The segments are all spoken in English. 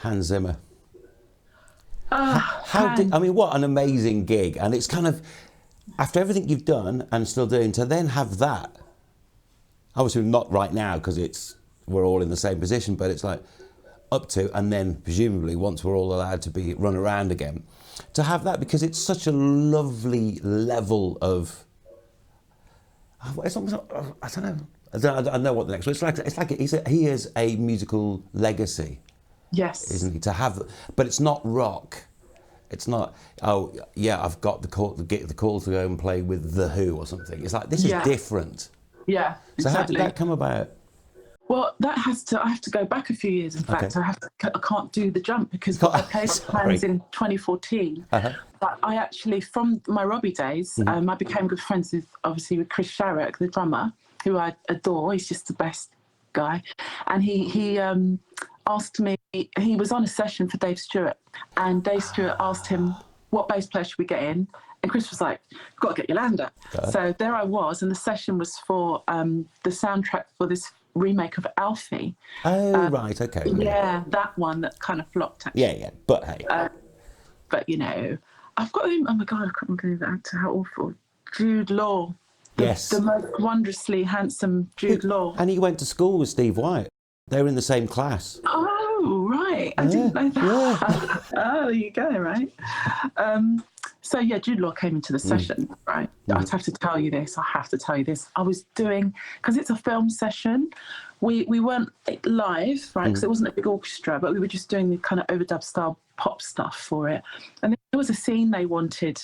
Hans Zimmer. I mean, what an amazing gig. And it's kind of, after everything you've done and still doing, to then have that, obviously not right now because we're all in the same position, but it's like up to, and then presumably once we're all allowed to be run around again, to have that, because it's such a lovely level of, it's almost, I don't know. I don't know what the next one. It's like he is a musical legacy. Yes. Isn't he? To have, but it's not rock. It's not. Oh yeah, I've got the call to go and play with the Who or something. It's like this is different. Yeah. So exactly. how did that come about? Well, I have to go back a few years. In fact, I can't do the jump because I played with Hans in 2014. But I actually, from my Robbie days, I became good friends with Chris Sharrock, the drummer, who I adore. He's just the best guy. And he asked me, he was on a session for Dave Stewart, and Dave Stewart asked him, what bass player should we get in? And Chris was like, got to get Yolanda. So there I was, and the session was for the soundtrack for this remake of Alfie. Oh, right, okay. Yeah, that one that kind of flopped. Actually. Yeah, but hey. But, you know, I've got him, oh my God, I couldn't believe that actor, how awful. Jude Law. Yes. The most wondrously handsome Jude Law. And he went to school with Steve White. They were in the same class. Oh, right. I didn't know that. Oh, there you go, right. So, yeah, Jude Law came into the session, right? I have to tell you this. I was doing, because it's a film session, we weren't live, right, because it wasn't a big orchestra, but we were just doing the kind of overdub style pop stuff for it. And there was a scene they wanted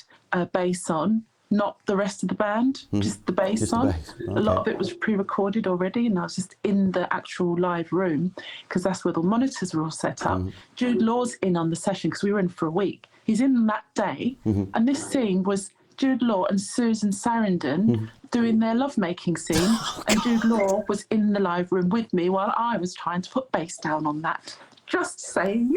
bass on, not the rest of the band, just the bass on. Okay. A lot of it was pre-recorded already, and I was just in the actual live room because that's where the monitors were all set up. Jude Law's in on the session because we were in for a week. He's in that day, and this scene was Jude Law and Susan Sarandon doing their lovemaking scene, and Jude Law was in the live room with me while I was trying to put bass down on that. Just saying.